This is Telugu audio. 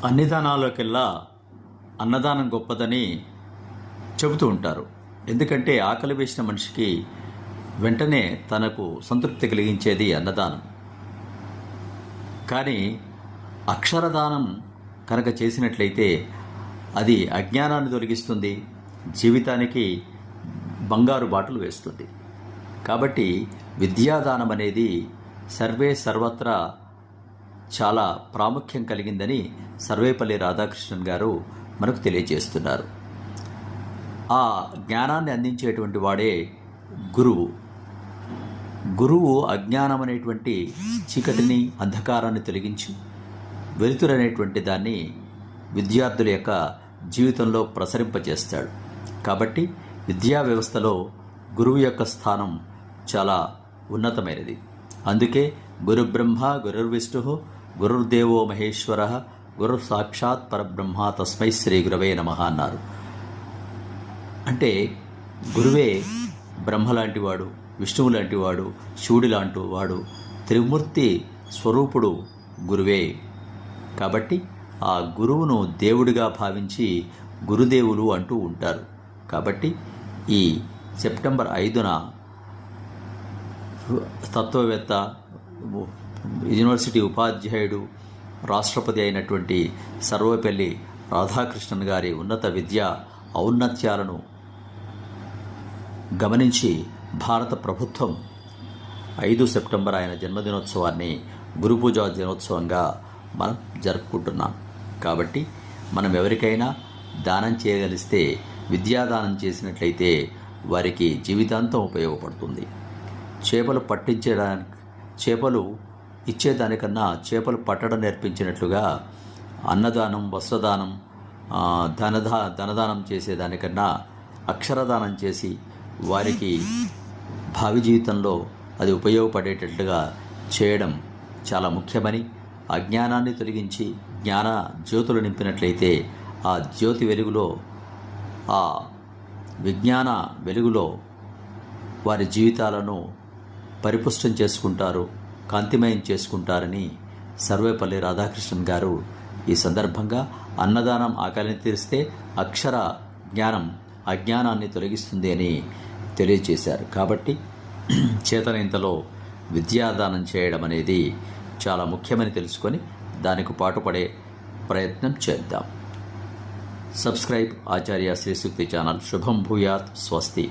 అన్ని దానాలకెల్లా అన్నదానం గొప్పదని చెబుతూ ఉంటారు. ఎందుకంటే ఆకలి వేసిన మనిషికి వెంటనే తనకు సంతృప్తి కలిగించేది అన్నదానం. కానీ అక్షరదానం కనుక చేసినట్లయితే అది అజ్ఞానాన్ని తొలగిస్తుంది, జీవితానికి బంగారు బాటలు వేస్తుంది. కాబట్టి విద్యాదానం అనేది సర్వత్రా చాలా ప్రాముఖ్యం కలిగిందని సర్వేపల్లి రాధాకృష్ణన్ గారు మనకు తెలియజేస్తున్నారు. ఆ జ్ఞానాన్ని అందించేటువంటి వాడే గురువు. గురువు అజ్ఞానం అనేటువంటి చీకటిని, అంధకారాన్ని తొలగించి వెలుతురనేటువంటి దాన్ని విద్యార్థుల యొక్క జీవితంలో ప్రసరింపజేస్తాడు. కాబట్టి విద్యా వ్యవస్థలో గురువు యొక్క స్థానం చాలా ఉన్నతమైనది. అందుకే గురు బ్రహ్మ గురుర్విష్ణు గురుర్దేవో మహేశ్వర గురు సాక్షాత్ పరబ్రహ్మ తస్మై శ్రీ గురవే నమః అన్నారు. అంటే గురువే బ్రహ్మ లాంటివాడు, విష్ణువు లాంటివాడు, శివుడి లాంటి వాడు, త్రిమూర్తి స్వరూపుడు గురువే. కాబట్టి ఆ గురువును దేవుడిగా భావించి గురుదేవులు అంటూ ఉంటారు. కాబట్టి ఈ సెప్టెంబర్ 5న తత్వవేత్త, యూనివర్సిటీ ఉపాధ్యాయుడు, రాష్ట్రపతి అయినటువంటి సర్వేపల్లి రాధాకృష్ణన్ గారి ఉన్నత విద్యా ఔన్నత్యాలను గమనించి భారత ప్రభుత్వం 5 సెప్టెంబర్ ఆయన జన్మదినోత్సవాన్ని గురుపూజా దినోత్సవంగా మనం జరుపుకుంటున్నాం. కాబట్టి మనం ఎవరికైనా దానం చేయగలిస్తే, విద్యాదానం చేసినట్లయితే వారికి జీవితాంతం ఉపయోగపడుతుంది. చేపలు ఇచ్చేదానికన్నా చేపలు పట్టడం నేర్పించినట్లుగా అన్నదానం, వస్త్రదానం, ధనదానం చేసేదానికన్నా అక్షరదానం చేసి వారికి భావి జీవితంలో అది ఉపయోగపడేటట్లుగా చేయడం చాలా ముఖ్యమని, అజ్ఞానాన్ని తొలగించి జ్ఞాన జ్యోతులు నింపినట్లయితే ఆ జ్యోతి వెలుగులో, ఆ విజ్ఞాన వెలుగులో వారి జీవితాలను పరిపుష్టం చేసుకుంటారు, కాంతిమయం చేసుకుంటారని సర్వేపల్లి రాధాకృష్ణన్ గారు ఈ సందర్భంగా అన్నదానం ఆకలిని తీరిస్తే అక్షర జ్ఞానం అజ్ఞానాన్ని తొలగిస్తుంది అని తెలియజేశారు. కాబట్టి చేతనైనంతలో విద్యాదానం చేయడం అనేది చాలా ముఖ్యమని తెలుసుకొని దానికి పాటుపడే ప్రయత్నం చేద్దాం. సబ్స్క్రైబ్ ఆచార్య శ్రీ సూక్తి ఛానల్. శుభం భూయాత్. స్వస్తి.